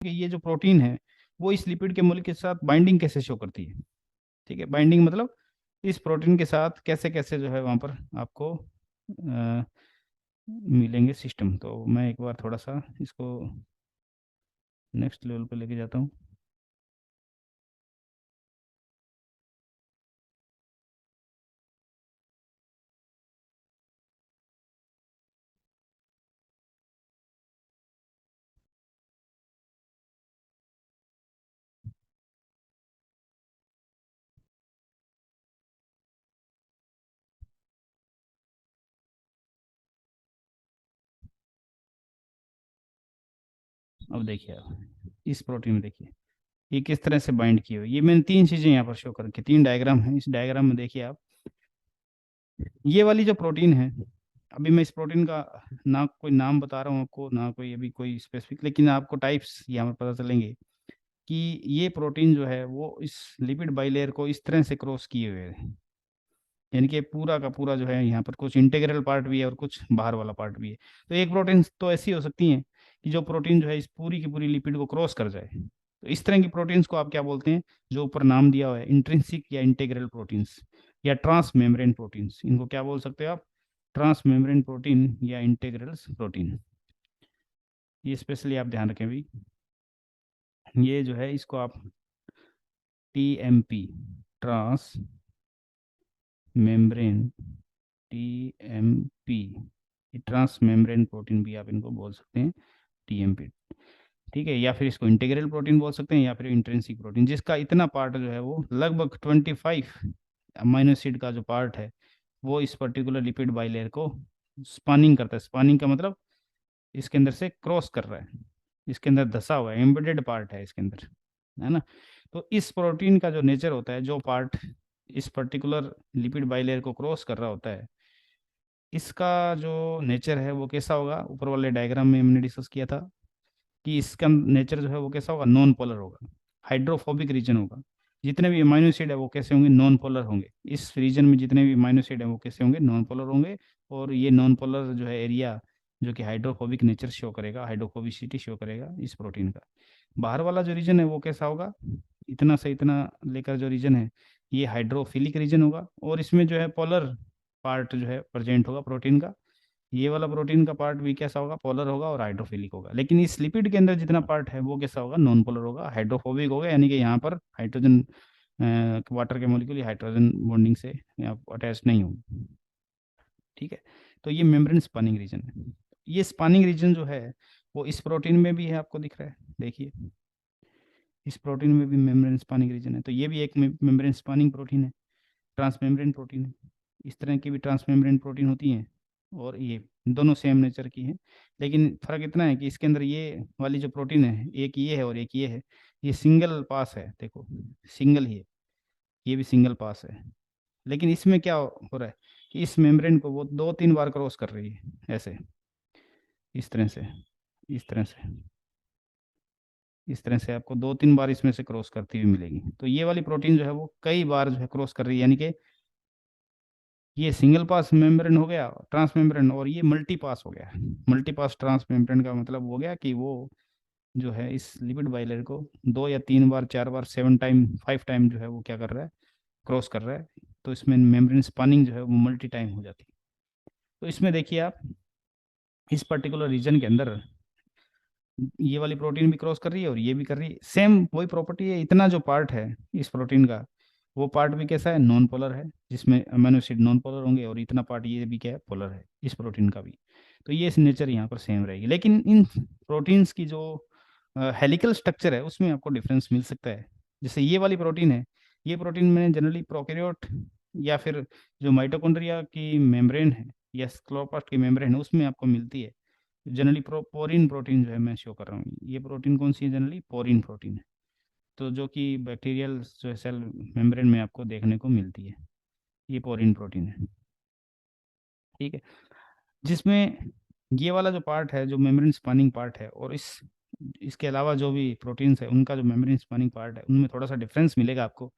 कि ये जो प्रोटीन है वो इस लिपिड के मॉलिक्यूल के साथ बाइंडिंग कैसे शो करती है। ठीक है, बाइंडिंग मतलब इस प्रोटीन के साथ कैसे कैसे जो है वहां पर आपको मिलेंगे सिस्टम। तो मैं एक बार थोड़ा सा इसको नेक्स्ट लेवल पे लेके जाता हूँ। अब देखिए, आप इस प्रोटीन में देखिए ये किस तरह से बाइंड की हुई। ये मैंने तीन चीजें यहाँ पर शो कर रखी, तीन डायग्राम है। इस डायग्राम में देखिए आप, ये वाली जो प्रोटीन है, अभी मैं इस प्रोटीन का ना कोई नाम बता रहा हूँ आपको, ना कोई अभी कोई स्पेसिफिक, लेकिन आपको टाइप्स यहाँ पर पता चलेंगे कि ये प्रोटीन जो है वो इस लिपिड बाइलेयर को इस तरह से क्रॉस किए हुए है। यानी कि पूरा का पूरा जो है यहाँ पर कुछ इंटीग्रल पार्ट भी है और कुछ बाहर वाला पार्ट भी है। तो एक प्रोटीन तो ऐसी हो सकती है कि जो प्रोटीन जो है इस पूरी की पूरी लिपिड को क्रॉस कर जाए। तो इस तरह की प्रोटीन्स को आप क्या बोलते हैं, जो ऊपर नाम दिया हुआ है इंट्रिंसिक या इंटीग्रल प्रोटीन्स या ट्रांस मेम्ब्रेन प्रोटीन्स, इनको क्या बोल सकते हो आप, ट्रांस मेम्ब्रेन प्रोटीन या इंटीग्रल प्रोटीन। ये स्पेशली आप ध्यान रखें भी, ये जो है इसको आप TMP, transmembrane, TMP, transmembrane protein भी आप इनको बोल सकते हैं, टीएमपी। ठीक है, या फिर इसको इंटीग्रल प्रोटीन बोल सकते हैं या फिर इंट्रिंसिक प्रोटीन, जिसका इतना पार्ट जो है वो लगभग 25 अमीनो एसिड का जो पार्ट है वो इस पर्टिकुलर लिपिड बाइलेयर को स्पानिंग करता है। स्पानिंग का मतलब इसके अंदर से क्रॉस कर रहा है, इसके अंदर धसा हुआ है, एम्बेडेड पार्ट है इसके अंदर, है ना। तो इस प्रोटीन का जो नेचर होता है, जो पार्ट इस पर्टिकुलर लिपिड बाइलेयर को क्रॉस कर रहा होता है, इसका जो नेचर है वो कैसा होगा, ऊपर वाले डायग्राम में हमने डिस्कस किया था कि इसका नेचर जो है वो कैसा होगा, नॉन पोलर होगा, हाइड्रोफोबिक रीजन होगा। जितने भी अमाइनो एसिड है वो कैसे होंगे, नॉन पोलर होंगे। इस रीजन में जितने भी अमाइनो एसिड है वो कैसे होंगे, नॉन पोलर होंगे। और ये नॉन पोलर जो है एरिया जो कि हाइड्रोफोबिक नेचर शो करेगा, हाइड्रोफोबिसिटी शो करेगा इस प्रोटीन का। बाहर वाला जो रीजन है वो कैसा होगा, इतना से इतना लेकर जो रीजन है ये हाइड्रोफिलिक रीजन होगा, और इसमें जो है पोलर पार्ट जो है प्रेजेंट होगा प्रोटीन का। ये वाला प्रोटीन का पार्ट भी कैसा होगा, पोलर होगा और हाइड्रोफिलिक होगा। लेकिन इस लिपिड के अंदर जितना पार्ट है वो कैसा होगा, नॉन पोलर होगा, हाइड्रोफोबिक होगा, यानी कि यहाँ पर हाइड्रोजन वाटर के मॉलिक्यूल हाइड्रोजन बॉन्डिंग से अटैच नहीं होंगे। ठीक है, तो ये मेम्ब्रेन स्पनिंग रीजन है। ये स्पनिंग रीजन जो है वो इस प्रोटीन में भी है, आपको दिख रहा है, देखिए इस प्रोटीन में भी मेम्ब्रेन स्पनिंग रीजन है। तो ये भी एक मेम्ब्रेन स्पनिंग प्रोटीन है, ट्रांसमेम्ब्रेन प्रोटीन है। इस तरह की भी ट्रांसमेम्ब्रेन प्रोटीन होती हैं, और ये दोनों सेम नेचर की हैं। लेकिन फर्क इतना है कि इसके अंदर ये वाली जो प्रोटीन है, एक ये है और एक ये है, ये सिंगल पास है, देखो सिंगल ही है, ये भी सिंगल पास है। लेकिन इसमें क्या हो रहा है कि इस मेम्ब्रेन को वो दो तीन बार क्रॉस कर रही है, ऐसे इस तरह से, इस तरह से, इस तरह से आपको दो तीन बार इसमें से क्रॉस करती हुई मिलेगी। तो ये वाली प्रोटीन जो है वो कई बार जो है क्रॉस कर रही है, यानी कि ये सिंगल पास मेम्ब्रेन हो गया ट्रांस मेम्ब्रेन, और ये मल्टी पास हो गया। मल्टी पास ट्रांस मेम्ब्रेन का मतलब हो गया कि वो जो है इस लिपिड बाइलेयर को दो या तीन बार, चार बार, 7 टाइम, 5 टाइम जो है वो क्या कर रहा है, क्रॉस कर रहा है। तो इसमें मेम्ब्रेन स्पनिंग जो है वो मल्टी टाइम हो जाती है। तो इसमें देखिए आप, इस पर्टिकुलर रीजन के अंदर ये वाली प्रोटीन भी क्रॉस कर रही है और ये भी कर रही है, सेम वही प्रॉपर्टी है। इतना जो पार्ट है इस प्रोटीन का, वो पार्ट भी कैसा है, नॉन पोलर है, जिसमें अमीनो एसिड नॉन पोलर होंगे, और इतना पार्ट ये भी क्या है, पोलर है इस प्रोटीन का भी। तो ये नेचर यहाँ पर सेम रहेगी। लेकिन इन प्रोटीन्स की जो हेलिकल स्ट्रक्चर है उसमें आपको डिफरेंस मिल सकता है। जैसे ये वाली प्रोटीन है, ये प्रोटीन मैंने जनरली प्रोकैरियोट या फिर जो माइटोकॉन्ड्रिया की मेम्ब्रेन है या क्लोरोप्लास्ट की मेम्ब्रेन है उसमें आपको मिलती है। जनरली पोरिन प्रोटीन जो है मैं शो कर रहा हूँ, ये प्रोटीन कौन सी है, जनरली पोरिन प्रोटीन है। तो जो कि बैक्टीरियल जो है सेल मेम्ब्रेन में आपको देखने को मिलती है, ये पोरिन प्रोटीन है। ठीक है, जिसमें ये वाला जो पार्ट है, जो मेम्ब्रेन स्पैनिंग पार्ट है, और इसके अलावा जो भी प्रोटीन्स है उनका जो मेम्ब्रेन स्पैनिंग पार्ट है उनमें थोड़ा सा डिफरेंस मिलेगा आपको।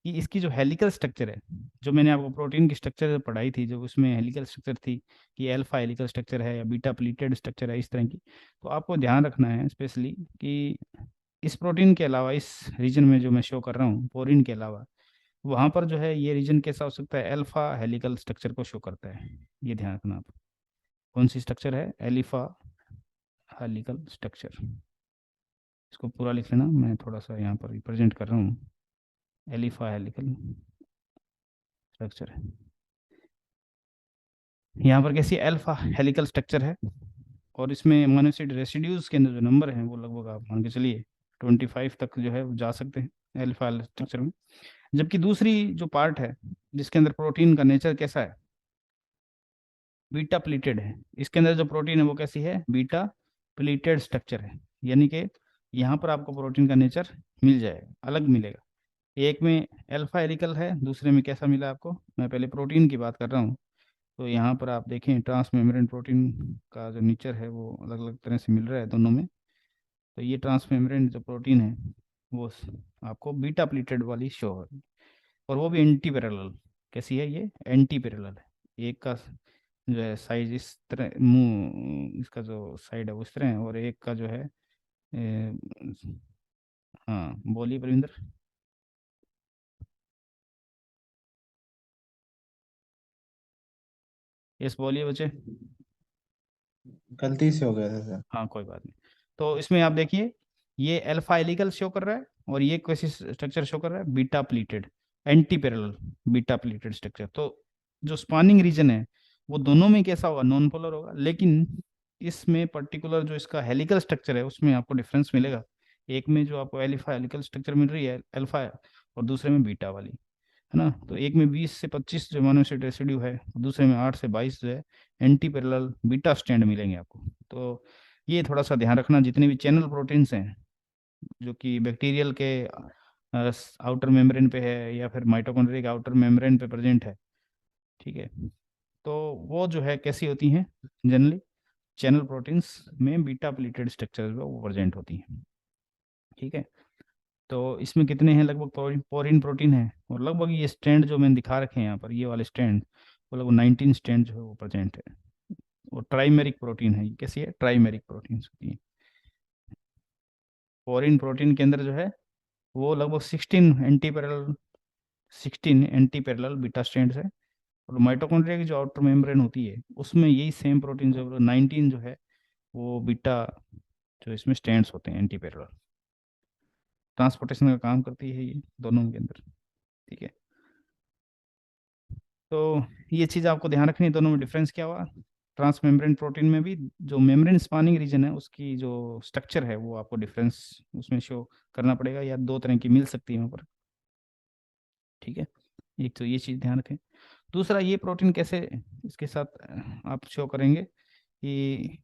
कि इसकी जो हेलिकल स्ट्रक्चर है, जो मैंने आपको प्रोटीन की स्ट्रक्चर पढ़ाई थी, जो उसमें हेलिकल स्ट्रक्चर थी कि अल्फा हेलिकल स्ट्रक्चर है या बीटा प्लीटेड स्ट्रक्चर है, इस तरह की। तो आपको ध्यान रखना है स्पेशली कि इस प्रोटीन के अलावा, इस रीजन में जो मैं शो कर रहा हूँ पोरिन के अलावा, वहां पर जो है ये रीजन कैसा हो सकता है, अल्फा हेलिकल स्ट्रक्चर को शो करता है। ये ध्यान रखना आप। कौन सी स्ट्रक्चर है, एलिफा हेलिकल स्ट्रक्चर। इसको पूरा लिख लेना, मैं थोड़ा सा यहाँ पर रिप्रेजेंट कर रहा हूँ। एलिफा हेलिकल स्ट्रक्चर है, यहाँ पर कैसी अल्फा हेलिकल स्ट्रक्चर है। और इसमें अमीनो एसिड रेसिड्यूज के अंदर जो नंबर है वो लगभग आप मान के चलिए 25 तक जो है वो जा सकते हैं अल्फा स्ट्रक्चर में। जबकि दूसरी जो पार्ट है जिसके अंदर प्रोटीन का नेचर कैसा है, बीटा प्लीटेड है। इसके अंदर जो प्रोटीन है वो कैसी है, बीटा प्लीटेड स्ट्रक्चर है। यानी कि यहाँ पर आपको प्रोटीन का नेचर मिल जाएगा, अलग मिलेगा। एक में अल्फा हेलिकल है, दूसरे में कैसा मिला आपको, मैं पहले प्रोटीन की बात कर रहा हूँ। तो यहाँ पर आप देखें ट्रांस मेम्ब्रेन प्रोटीन का जो नेचर है वो अलग अलग तरह से मिल रहा है दोनों में। तो ये ट्रांस मेम्ब्रेन जो प्रोटीन है वो आपको बीटा प्लीटेड वाली शो हो रही है, और वो भी एंटी पैरेलल। कैसी है ये, एंटी पैरेलल है। एक का जो है साइज इस तरह, मुंह इसका जो साइड है वो इस तरह है, और एक का जो है हाँ बोलिए प्रविंदर। यस बोलिए बच्चे। गलती से हो गया था सर। हाँ कोई बात नहीं। तो इसमें आप देखिए ये अल्फा हेलिकल शो कर रहा है, और ये कैसी स्ट्रक्चर शो कर रहा है, beta pleated, anti parallel beta pleated structure. तो जो स्पानिंग रीजन है वो दोनों में कैसा होगा, नॉन पोलर होगा। लेकिन इसमें पर्टिकुलर जो इसका हेलिकल स्ट्रक्चर है उसमें आपको डिफरेंस मिलेगा। एक में जो आपको एलिफा हेलिकल स्ट्रक्चर मिल रही है अल्फा है, और दूसरे में बीटा वाली है ना। तो एक में 20 से 25 जो अमीनो एसिड रेसिड्यू है, दूसरे में 8 से 22 जो है एंटी पैरेलल बीटा स्ट्रैंड मिलेंगे आपको। तो ये थोड़ा सा ध्यान रखना, जितने भी चैनल प्रोटीन्स हैं जो कि बैक्टीरियल के आउटर मेम्ब्रेन पे है या फिर माइटोकॉन्ड्रिया के आउटर मेम्ब्रेन पे प्रेजेंट है, ठीक है, तो वो जो है कैसी होती हैं, जनरली चैनल प्रोटीन्स में बीटा प्लीटेड स्ट्रक्चर जो है वो प्रेजेंट होती हैं। ठीक है, तो इसमें कितने हैं, लगभग पोरिन प्रोटीन है, और लगभग ये स्टैंड जो मैंने दिखा रखे हैं यहाँ पर, ये वाले स्टैंड, वो लगभग 19 स्टैंड जो है वो प्रेजेंट है। वो ट्राइमेरिक प्रोटीन है, ये कैसी है, ट्राइमेरिक प्रोटीन होती है। पोरिन प्रोटीन के अंदर जो है वो लगभग 16 एंटी पैरेलल बीटा स्ट्रैंड्स है। और माइटोकॉन्ड्रिया की जो आउटर मेम्ब्रेन होती है उसमें यही सेम प्रोटीन जो 19 जो है वो बीटा जो इसमें स्ट्रैंड्स होते हैं एंटी पैरेलल, ट्रांसपोर्टेशन का काम करती है ये दोनों के अंदर। ठीक है, तो ये चीज़ आपको ध्यान रखनी है, दोनों में डिफरेंस क्या हुआ। ट्रांस मेम्ब्रेन प्रोटीन में भी जो मेम्ब्रेन स्पानिंग रीजन है उसकी जो स्ट्रक्चर है वो आपको डिफरेंस उसमें शो करना पड़ेगा, या दो तरह की मिल सकती है वहाँ पर। ठीक है, एक तो ये चीज़ ध्यान रखें। दूसरा, ये प्रोटीन कैसे इसके साथ आप शो करेंगे कि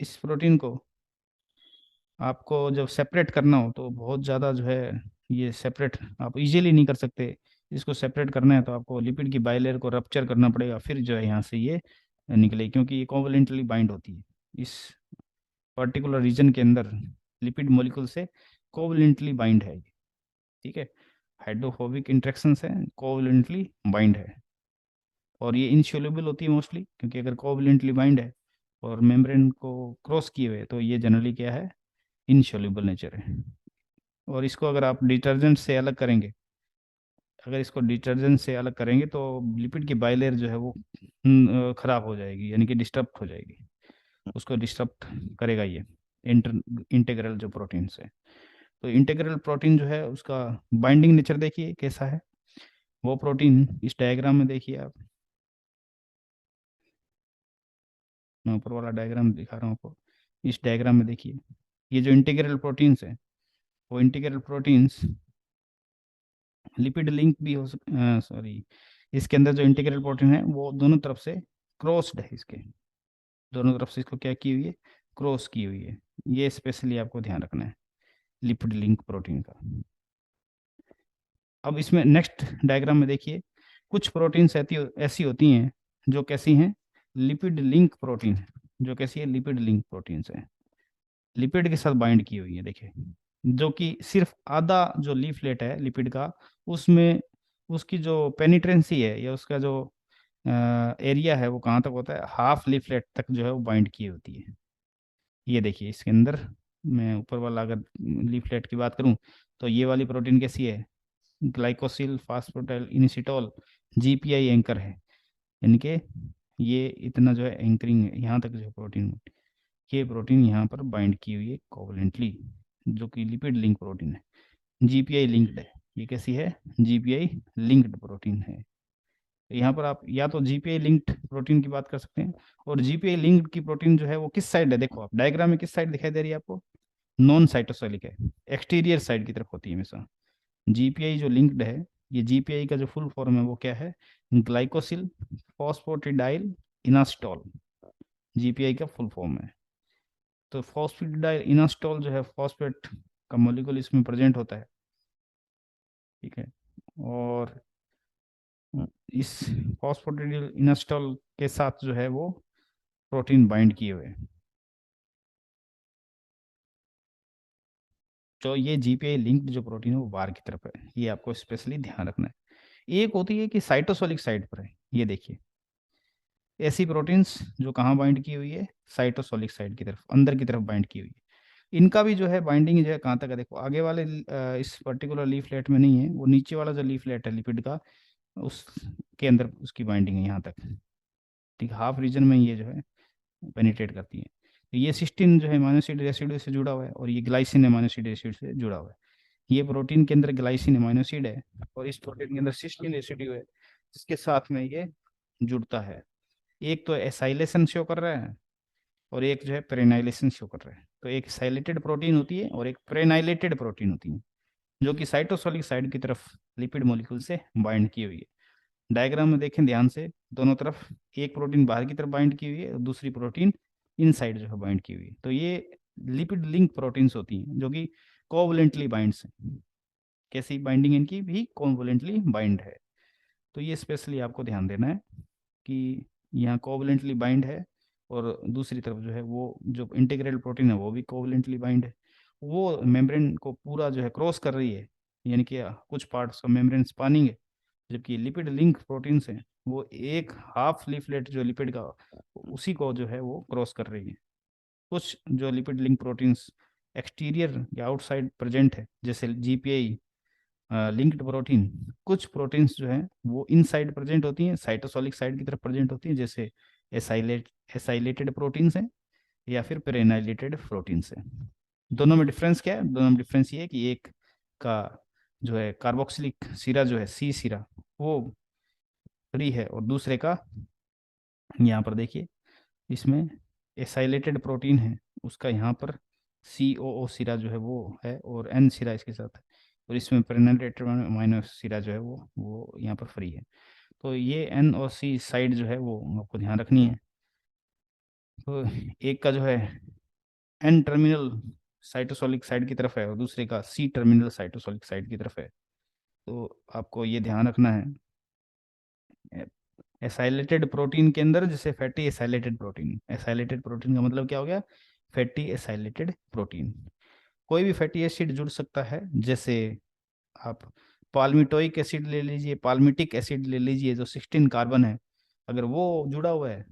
इस प्रोटीन को आपको जब सेपरेट करना हो तो बहुत ज़्यादा जो है ये सेपरेट आप इजीली नहीं कर सकते। इसको सेपरेट करना है तो आपको लिपिड की बाइलेयर को रप्चर करना पड़ेगा, फिर जो है यहाँ से ये निकले, क्योंकि ये कोवलेंटली बाइंड होती है इस पर्टिकुलर रीजन के अंदर, लिपिड मॉलिक्यूल से कोवलेंटली बाइंड है ये। ठीक है, हाइड्रोफोबिक इंट्रेक्शन से कोवलेंटली बाइंड है, और ये इनसोल्यूबल होती है मोस्टली, क्योंकि अगर कोवलेंटली बाइंड है और मेम्ब्रेन को क्रॉस किए हुए तो ये जनरली क्या है, इनसोल्यूबल नेचर है। और इसको अगर आप डिटर्जेंट से अलग करेंगे, अगर इसको डिटर्जेंट से अलग करेंगे तो लिपिड की बाइलेयर जो है वो खराब हो जाएगी, यानी कि डिस्टर्ब हो जाएगी, उसको डिस्टर्ब करेगा ये इंटेग्रल जो प्रोटीन है। तो इंटेग्रल प्रोटीन जो है उसका बाइंडिंग नेचर देखिए कैसा है। वो प्रोटीन इस डायग्राम में देखिए आप, मैं ऊपर वाला डायग्राम दिखा रहा हूँ आपको, इस डायग्राम में देखिए ये जो इंटीग्रल प्रोटीन्स है, वो इंटीग्रल प्रोटीन्स लिपिड लिंक भी हो सकते, सॉरी, इसके अंदर जो इंटीग्रल प्रोटीन है वो दोनों तरफ से क्रॉस्ड है, इसके दोनों तरफ से इसको क्या की हुई है, क्रॉस की हुई है। ये स्पेशली आपको ध्यान रखना है लिपिड लिंक प्रोटीन का। अब इसमें नेक्स्ट डायग्राम में देखिए कुछ प्रोटीन्स ऐसी होती हैं जो कैसी हैं, लिपिड लिंक प्रोटीन, जो कैसी है, लिपिड लिंक प्रोटीन्स है, लिपिड के साथ बाइंड की हुई है। देखिए जो कि सिर्फ आधा जो लीफलेट है लिपिड का, उसमें उसकी जो पेनिट्रेंसी है या उसका जो एरिया है वो कहाँ तक होता है, हाफ लीफलेट तक जो है वो बाइंड की होती है। ये देखिए इसके अंदर, मैं ऊपर वाला अगर लीफलेट की बात करूं तो ये वाली प्रोटीन कैसी है, ग्लाइकोसिल फास्फोटाइल इनिसिटॉल जीपीआई एंकर है, यानी कि ये इतना जो है एंकरिंग है यहाँ तक जो है प्रोटीन, ये प्रोटीन यहाँ पर बाइंड की हुई है कोवलेंटली, जो कि लिपिड लिंक प्रोटीन है, जीपीआई लिंक्ड है। ये कैसी है, जीपीआई लिंक्ड प्रोटीन है। यहाँ पर आप या तो जीपीआई लिंक्ड प्रोटीन की बात कर सकते हैं, और जीपीआई लिंक्ड की प्रोटीन जो है वो किस साइड है, देखो आप डायग्राम में किस साइड दिखाई दे रही है आपको, नॉन साइटोसोलिक है, एक्सटीरियर साइड की तरफ होती है हमेशा। जीपीआई जो लिंक्ड है, ये जीपीआई का जो फुल फॉर्म है वो क्या है, ग्लाइकोसिल फॉस्फोटिडाइल इनास्टॉल, जीपीआई का फुल फॉर्म है। तो फॉस्फेटिडाइल इनास्टॉल जो है फॉस्फेट का मॉलिक्यूल इसमें प्रेजेंट होता है, ठीक है। और इस फॉस्फेटिडाइल इनास्टॉल के साथ जो है वो प्रोटीन बाइंड किए हुए हैं। तो ये जीपीआई लिंक्ड जो प्रोटीन है वो बाहर की तरफ है, ये आपको स्पेशली ध्यान रखना है। एक होती है कि साइटोसोलिक साइड पर है, ये देखिए ऐसी प्रोटीन्स जो कहाँ बाइंड की हुई है, साइटोसोलिक साइड की तरफ, अंदर की तरफ बाइंड की हुई है। इनका भी जो है बाइंडिंग जो है कहाँ तक है, देखो आगे वाले इस पर्टिकुलर लीफलेट में नहीं है, वो नीचे वाला जो लीफलेट है लिपिड का, उसके अंदर उसकी बाइंडिंग है यहाँ तक, ठीक है, हाफ रीजन में ये जो है पेनिट्रेट करती है। तो ये सिस्टीन जो है अमीनो एसिड रेसिड्यू से जुड़ा हुआ है, और ये ग्लाइसिन अमीनो एसिड रेसिड्यू से जुड़ा हुआ है। ये प्रोटीन के अंदर ग्लाइसिन अमीनो एसिड है, और इस प्रोटीन के अंदर सिस्टीन रेसिड्यू है, जिसके साथ में ये जुड़ता है। एक तो एसाइलेशन शो कर रहा है, और एक जो है प्रेनाइलेशन शो कर रहा है। तो एक साइलेटेड प्रोटीन होती है और एक प्रेनाइलेटेड प्रोटीन होती है, जो कि साइटोसोलिक साइड की तरफ लिपिड मॉलिक्यूल से बाइंड की हुई है। डायग्राम में देखें ध्यान से, दोनों तरफ एक प्रोटीन बाहर की तरफ बाइंड की हुई है और दूसरी प्रोटीन इनसाइड जो है बाइंड की हुई है। तो ये लिपिड लिंक प्रोटीन्स होती हैं जो कि कोवलेंटली बाइंड्स हैं। कैसी बाइंडिंग इनकी भी कोवलेंटली बाइंड है। तो ये स्पेशली आपको ध्यान देना है कि यहाँ कोवलेंटली बाइंड है, और दूसरी तरफ जो है वो जो इंटीग्रल प्रोटीन है वो भी कोवलेंटली बाइंड है, वो मेम्ब्रेन को पूरा जो है क्रॉस कर रही है, यानी कि कुछ पार्ट्स का मेम्ब्रेन स्पानिंग है। जबकि लिपिड लिंक प्रोटीन्स हैं वो एक हाफ लीफलेट जो लिपिड का, उसी को जो है वो क्रॉस कर रही है। कुछ जो लिपिड लिंक प्रोटीन्स एक्सटीरियर या आउटसाइड प्रेजेंट है, जैसे जीपीआई लिंक्ड प्रोटीन, कुछ प्रोटीन्स जो है वो इनसाइड प्रेजेंट होती हैं, साइटोसोलिक साइड की तरफ प्रेजेंट होती हैं, जैसे एसाइलेटेड प्रोटीन्स हैं या फिर पेरेनाइलेटेड प्रोटीन्स हैं। दोनों में डिफरेंस क्या है, दोनों में डिफरेंस ये है कि एक का जो है कार्बोक्सिलिक सिरा जो है सी सिरा वो फ्री है, और दूसरे का यहाँ पर देखिए इसमें एसाइलेटेड प्रोटीन है, उसका यहाँ पर सी ओ सिरा जो है वो है, और एन सिरा इसके साथ है, और इसमें प्रेनाइलेटेड अमीनो सिरा जो है वो यहाँ पर फ्री है। तो ये एन और सी साइड जो है वो आपको ध्यान रखनी है। तो एक का जो है एन टर्मिनल साइटोसोलिक साइड की तरफ है, और दूसरे का सी टर्मिनल साइटोसोलिक साइड की तरफ है। तो आपको ये ध्यान रखना है। एसाइलेटेड प्रोटीन के अंदर जैसे fatty acylated protein, acylated protein का मतलब क्या हो गया, फैटी एसाइलेटेड प्रोटीन। कोई भी फैटी एसिड जुड़ सकता है, जैसे आप पाल्मिटोइक एसिड ले लीजिए, पाल्मिटिक एसिड ले लीजिए, जो 16 कार्बन है, अगर वो जुड़ा हुआ है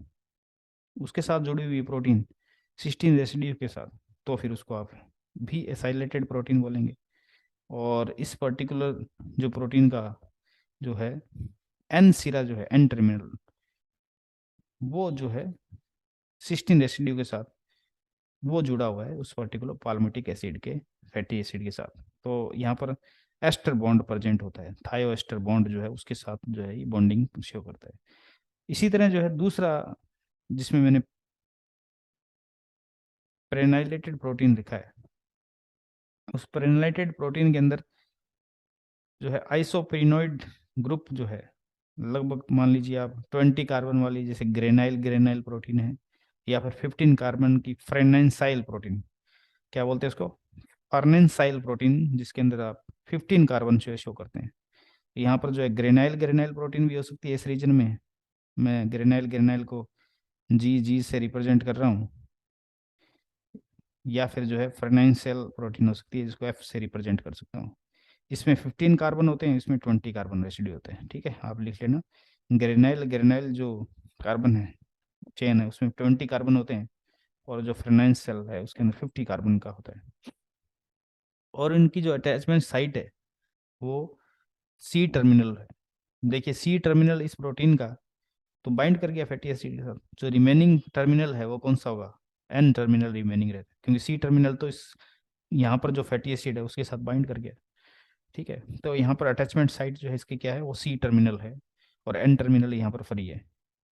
उसके साथ जुड़ी हुई प्रोटीन 16 रेसिड्यू के साथ, तो फिर उसको आप भी एसाइलेटेड प्रोटीन बोलेंगे। और इस पर्टिकुलर जो प्रोटीन का जो है एन सिरा जो है एन टर्मिनल, वो जो है 16 रेसिड्यू के साथ वो जुड़ा हुआ है उस पर्टिकुलर पाल्मिटिक एसिड के फैटी एसिड के साथ। तो यहाँ पर एस्टर बॉन्ड प्रेजेंट होता है, थायो एस्टर बॉन्ड जो है उसके साथ जो है ये बॉन्डिंग शो करता है। इसी तरह जो है दूसरा जिसमें मैंने प्रेनाइलेटेड प्रोटीन लिखा है, उस प्रेनाइलेटेड प्रोटीन के अंदर जो है आइसोप्रीनोइड ग्रुप जो है, लगभग मान लीजिए आप 20 कार्बन वाली, जैसे ग्रेनाइल ग्रेनाइल प्रोटीन है, या फिर 15 कार्बन की फ्रेनेंसाइल प्रोटीन, क्या बोलते हैं उसको, फर्नेंसाइल प्रोटीन, जिसके अंदर आप 15 कार्बन जो शो करते हैं। यहाँ पर जो है ग्रेनाइल ग्रेनाइल प्रोटीन भी हो सकती है इस रीजन में, मैं ग्रेनाइल ग्रेनाइल को जी जी से रिप्रेजेंट कर रहा हूँ, या फिर जो है फर्नेंसाइल प्रोटीन हो सकती है जिसको एफ से रिप्रेजेंट कर सकता हूँ। इसमें 15 कार्बन होते हैं, इसमें 20 कार्बन रेसिड्यू होते हैं। ठीक है, आप लिख लेना। ग्रेनाइल ग्रेनाइल जो कार्बन है चेन है उसमें 20 कार्बन होते हैं, और जो फ्रेनाइन सेल है उसके अंदर 50 कार्बन का होता है। और इनकी जो अटैचमेंट साइट है वो सी टर्मिनल है। देखिए सी टर्मिनल इस प्रोटीन का तो बाइंड कर गया फैटी एसिड के साथ, जो रिमेनिंग टर्मिनल है वो कौन सा होगा, एन टर्मिनल रिमेनिंग रहता है, क्योंकि सी टर्मिनल तो इस यहाँ पर जो फैटी एसिड है उसके साथ बाइंड कर गया। ठीक है, तो यहाँ पर अटैचमेंट साइट जो है इसकी क्या है, वो सी टर्मिनल है, और एन टर्मिनल यहाँ पर फ्री है।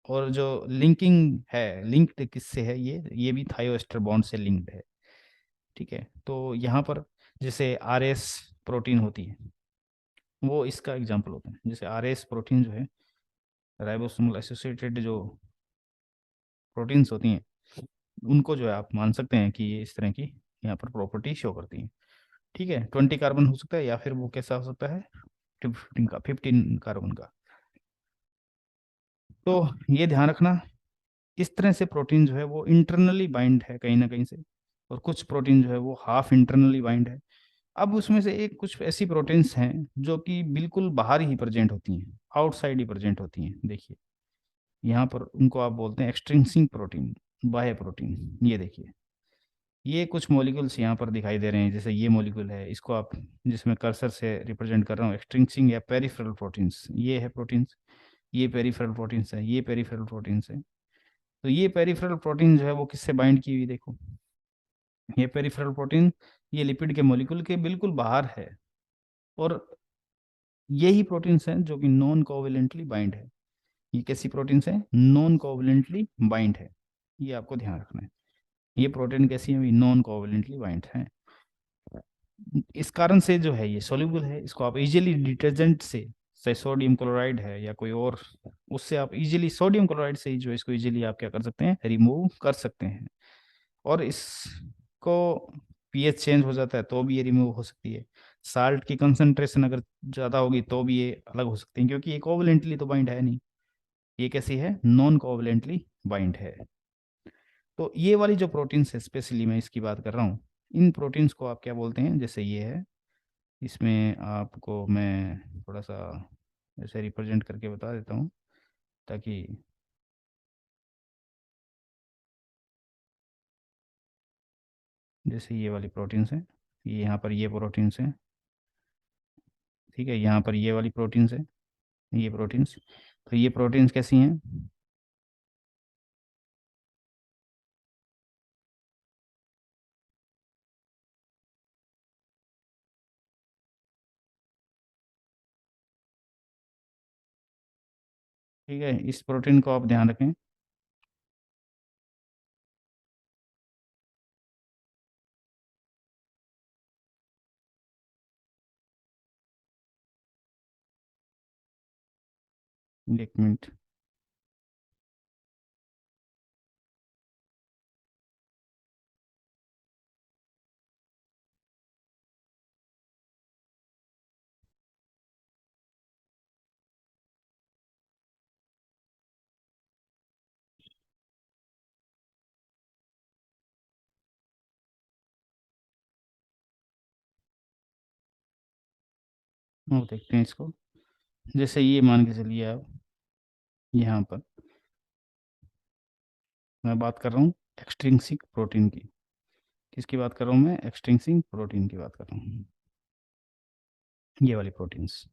और जो लिंकिंग है, लिंक्ड किससे है, ये भी थायोएस्टर बॉन्ड से लिंक्ड है। ठीक है, तो यहाँ पर जैसे आर एस प्रोटीन होती है वो इसका एग्जाम्पल होता है। जैसे आर एस प्रोटीन जो है, राइबोसोमल एसोसिएटेड जो प्रोटीन्स होती हैं, उनको जो है आप मान सकते हैं कि ये इस तरह की यहाँ पर प्रॉपर्टी शो करती हैं। ठीक है, 20 कार्बन हो सकता है, या फिर वो कैसा हो सकता है, 15 कार्बन का। तो ये ध्यान रखना, इस तरह से प्रोटीन जो है वो इंटरनली बाइंड है कहीं ना कहीं से, और कुछ प्रोटीन जो है वो हाफ इंटरनली बाइंड है। अब उसमें से एक कुछ ऐसी प्रोटीन्स हैं जो कि बिल्कुल बाहर ही प्रेजेंट होती हैं, आउटसाइड ही प्रेजेंट होती हैं। देखिए यहाँ पर उनको आप बोलते हैं एक्सट्रिंसिक प्रोटीन, बाह्य प्रोटीन। ये देखिए, ये कुछ मॉलिक्यूल्स यहाँ पर दिखाई दे रहे हैं, जैसे ये मॉलिक्यूल है, इसको आप जिसमें कर्सर से रिप्रेजेंट कर रहा हूँ, एक्सट्रिंसिक या पेरिफेरल प्रोटीन्स, ये है प्रोटीन्स। ये पेरिफेरल प्रोटीन्स है, ये पेरिफेरल प्रोटीन्स है। तो ये पेरिफेरल प्रोटीन जो है वो किससे बाइंड की हुई, देखो ये पेरिफेरल प्रोटीन ये लिपिड के मॉलिक्यूल के बिल्कुल बाहर है, और यही प्रोटीन्स हैं जो कि नॉन कोवैलेंटली बाइंड है। ये कैसी प्रोटीन्स हैं, नॉन कोवैलेंटली बाइंड है, ये आपको ध्यान रखना है। ये प्रोटीन कैसी है, नॉन कोवैलेंटली बाइंड है। इस कारण से जो है ये सोल्यूबल है, इसको आप इजीली डिटर्जेंट से सोडियम क्लोराइड है या कोई और, उससे आप इजीली सोडियम क्लोराइड से ही जो है इसको इजीली आप क्या कर सकते हैं, रिमूव कर सकते हैं। और इसको पीएच चेंज हो जाता है तो भी ये रिमूव हो सकती है। साल्ट की कंसंट्रेशन अगर ज़्यादा होगी तो भी ये अलग हो सकती है, क्योंकि ये कोवलेंटली तो बाइंड है नहीं, ये कैसी है, नॉन कोवलेंटली बाइंड है। तो ये वाली जो प्रोटीन्स है, स्पेशली मैं इसकी बात कर रहा हूँ, इन प्रोटीन्स को आप क्या बोलते हैं, जैसे ये है, इसमें आपको मैं थोड़ा सा ऐसे रिप्रेजेंट करके बता देता हूँ, ताकि जैसे ये वाली प्रोटीन्स हैं, ये यहाँ पर ये प्रोटीन्स हैं। ठीक है, यहाँ पर ये वाली प्रोटीन्स है, ये प्रोटीन्स। तो ये प्रोटीन्स कैसी हैं, ठीक है, इस प्रोटीन को आप ध्यान रखें। एक मिनट, वो देखते हैं इसको। जैसे ये मान के चलिए आप, यहाँ पर मैं बात कर रहा हूँ एक्सट्रिंसिक प्रोटीन की। किसकी बात कर रहा हूँ मैं, एक्सट्रिंसिक प्रोटीन की बात कर रहा हूँ, ये वाली प्रोटीन्स,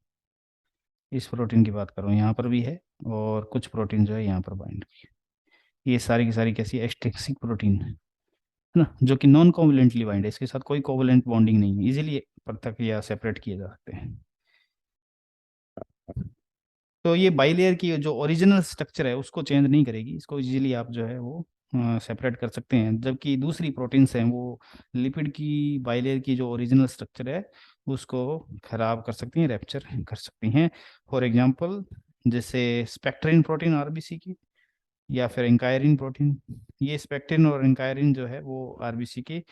इस प्रोटीन की बात कर रहा हूँ, यहाँ पर भी है, और कुछ प्रोटीन जो है यहाँ पर बाइंड की। ये सारी की सारी कैसी एक्सट्रिंसिक प्रोटीन है ना, जो कि नॉन कोवलेंटली बाइंड है, इसके साथ कोई कोवलेंट बॉन्डिंग नहीं है, इजीली पृथक या सेपरेट किए जा सकते हैं। तो ये बाइलेयर की जो ओरिजिनल स्ट्रक्चर है उसको चेंज नहीं करेगी, इसको इजीली आप जो है वो सेपरेट कर सकते हैं। जबकि दूसरी प्रोटीन्स हैं वो लिपिड की बाइलेयर की जो ओरिजिनल स्ट्रक्चर है उसको खराब कर सकती हैं, रैप्चर कर सकती हैं। फॉर एग्जांपल जैसे स्पेक्ट्रिन प्रोटीन आरबीसी की, या फिर इंकायरिन प्रोटीन। ये स्पेक्ट्रिन और इंकायरिन जो है वो आरबीसी के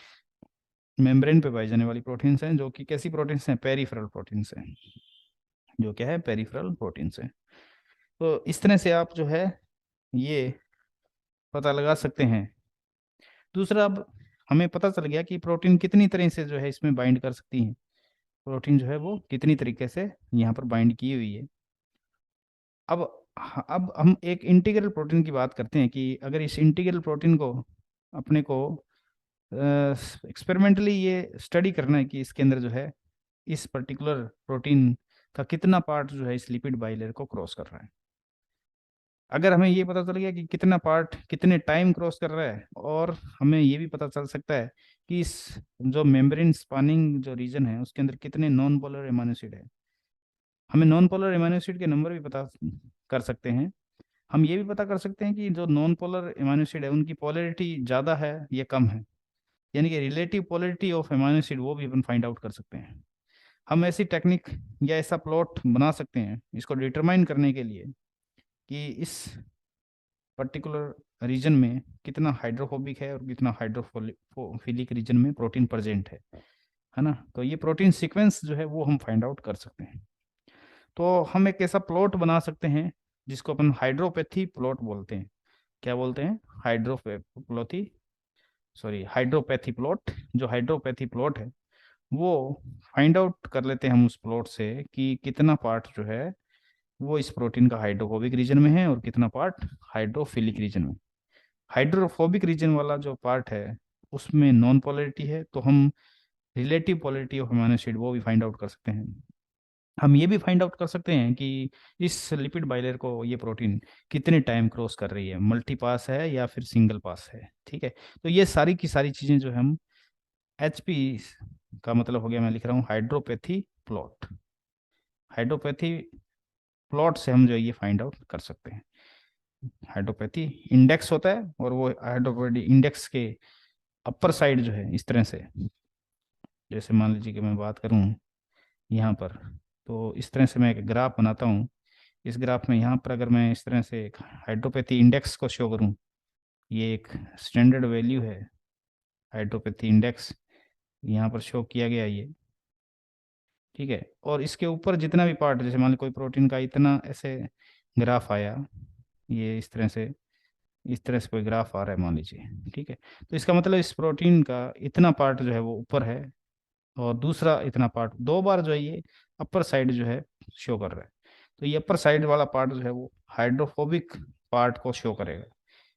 मेम्ब्रेन पे पाई जाने वाली प्रोटीन्स हैं, जो कि कैसी प्रोटीन्स हैं, पेरिफेरल प्रोटीन्स हैं, जो क्या है, पेरिफेरल प्रोटीन्स हैं। तो इस तरह से आप जो है ये पता लगा सकते हैं। दूसरा, अब हमें पता चल गया कि प्रोटीन कितनी तरह से जो है इसमें बाइंड कर सकती हैं। प्रोटीन जो है वो कितनी तरीके से यहाँ पर बाइंड की हुई है। अब अब हम एक इंटीग्रल प्रोटीन की बात करते हैं कि अगर इस इंटीग्रल प्रोटीन को अपने को एक्सपेरिमेंटली ये स्टडी करना है कि इसके अंदर जो है इस पर्टिकुलर प्रोटीन का कितना पार्ट जो है इस लिपिड बाइलेयर को क्रॉस कर रहा है। अगर हमें ये पता चल गया कि कितना पार्ट कितने टाइम क्रॉस कर रहा है, और हमें ये भी पता चल सकता है कि इस जो मेम्ब्रेन स्पानिंग जो रीजन है उसके अंदर कितने नॉन पोलर एमाइनो एसिड है, हमें नॉन पोलर एमाइनो एसिड के नंबर भी पता कर सकते हैं। हम ये भी पता कर सकते हैं कि जो नॉन पोलर एमाइनो एसिड है उनकी पोलरिटी ज़्यादा है या कम है, यानी कि relative polarity of amino acid वो भी अपन फाइंड आउट कर सकते हैं। हम ऐसी टेक्निक या ऐसा प्लॉट बना सकते हैं इसको डिटरमाइन करने के लिए कि इस पर्टिकुलर रीजन में कितना हाइड्रोफोबिक है और कितना हाइड्रोफिलिक रीजन में प्रोटीन प्रेजेंट है ना। तो ये प्रोटीन सीक्वेंस जो है वो हम फाइंड आउट कर सकते हैं। तो हम एक ऐसा प्लॉट बना सकते हैं जिसको अपन हाइड्रोपैथी प्लॉट बोलते हैं। क्या बोलते हैं? Hydropathy, sorry hydropathy plot. जो हाइड्रोपैथी प्लॉट है वो फाइंड आउट कर लेते हैं हम उस प्लॉट से कि कितना पार्ट जो है वो इस प्रोटीन का हाइड्रोफोबिक रीजन में है और कितना पार्ट हाइड्रोफिलिक रीजन में। हाइड्रोफोबिक रीजन वाला जो पार्ट है उसमें नॉन पोलरिटी है, तो हम relative polarity of amino acid वो भी फाइंड आउट कर सकते हैं। हम ये भी फाइंड आउट कर सकते हैं कि इस लिपिड बाइलेयर को ये प्रोटीन कितने टाइम क्रॉस कर रही है, मल्टी पास है या फिर सिंगल पास है। ठीक है, तो ये सारी की सारी चीजें जो है हम एचपी का मतलब हो गया, मैं लिख रहा हूँ हाइड्रोपैथी प्लॉट। हाइड्रोपैथी प्लॉट से हम जो है ये फाइंड आउट कर सकते हैं। हाइड्रोपैथी इंडेक्स होता है और वो हाइड्रोपैथी इंडेक्स के अपर साइड जो है इस तरह से, जैसे मान लीजिए कि मैं बात करूं यहाँ पर, तो इस तरह से मैं एक ग्राफ बनाता हूँ। इस ग्राफ में यहाँ पर अगर मैं इस तरह से एक हाइड्रोपैथी इंडेक्स को शो करूँ, ये एक स्टैंडर्ड वैल्यू है हाइड्रोपैथी इंडेक्स, यहाँ पर शो किया गया ये। ठीक है, और इसके ऊपर जितना भी पार्ट, जैसे मान लो कोई प्रोटीन का इतना ऐसे ग्राफ आया, ये इस तरह से कोई ग्राफ आ रहा है मान लीजिए। ठीक है, तो इसका मतलब इस प्रोटीन का इतना पार्ट जो है वो ऊपर है और दूसरा इतना पार्ट, दो बार जो है ये अपर साइड जो है शो कर रहा है। तो ये अपर साइड वाला पार्ट जो है वो हाइड्रोफोबिक पार्ट को शो करेगा।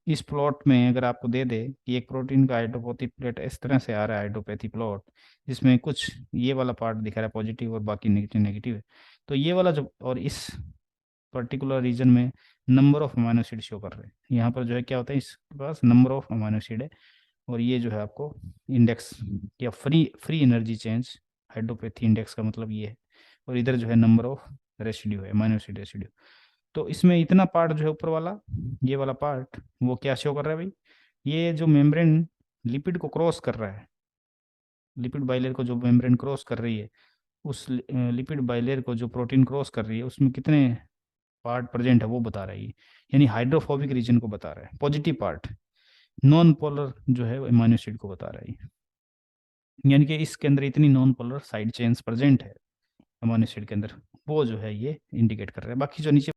इस प्लॉट में अगर आपको दे दे कि एक प्रोटीन का हाइड्रोपैथी प्लेट इस तरह से आ रहा है, हाइड्रोपैथी प्लॉट जिसमें कुछ ये वाला पार्ट दिखा रहा है पॉजिटिव और बाकी नेगेटिव नेगेटिव है, तो ये वाला जो, और इस पर्टिकुलर रीजन में number of amino acid show कर रहे हैं। यहाँ पर जो है क्या होता है, इसके पास नंबर ऑफ अमाइनो एसिड है, और ये जो है आपको इंडेक्स या free free energy change, hydropathy index का मतलब ये है। और इधर जो है नंबर ऑफ रेसिड्यू है, अमाइनो एसिड रेसिड्यू। तो इसमें इतना पार्ट जो है ऊपर वाला, ये वाला पार्ट वो क्या शो कर रहा है भाई, ये जो मेम्ब्रेन लिपिड को क्रॉस कर रहा है, लिपिड बाइलेयर को जो मेम्ब्रेन क्रॉस कर रही है, उस लिपिड बाइलेयर को जो प्रोटीन क्रॉस कर रही है उसमें कितने पार्ट प्रेजेंट है वो बता रहा है ये। यानी हाइड्रोफोबिक रीजन को बता रहा है पॉजिटिव पार्ट, नॉन पोलर जो है अमीनो एसिड को बता रहा है। यानी कि इसके अंदर इतनी non polar side chains present है अमीनो एसिड के अंदर, वो जो है ये इंडिकेट कर रहा है। बाकी जो नीचे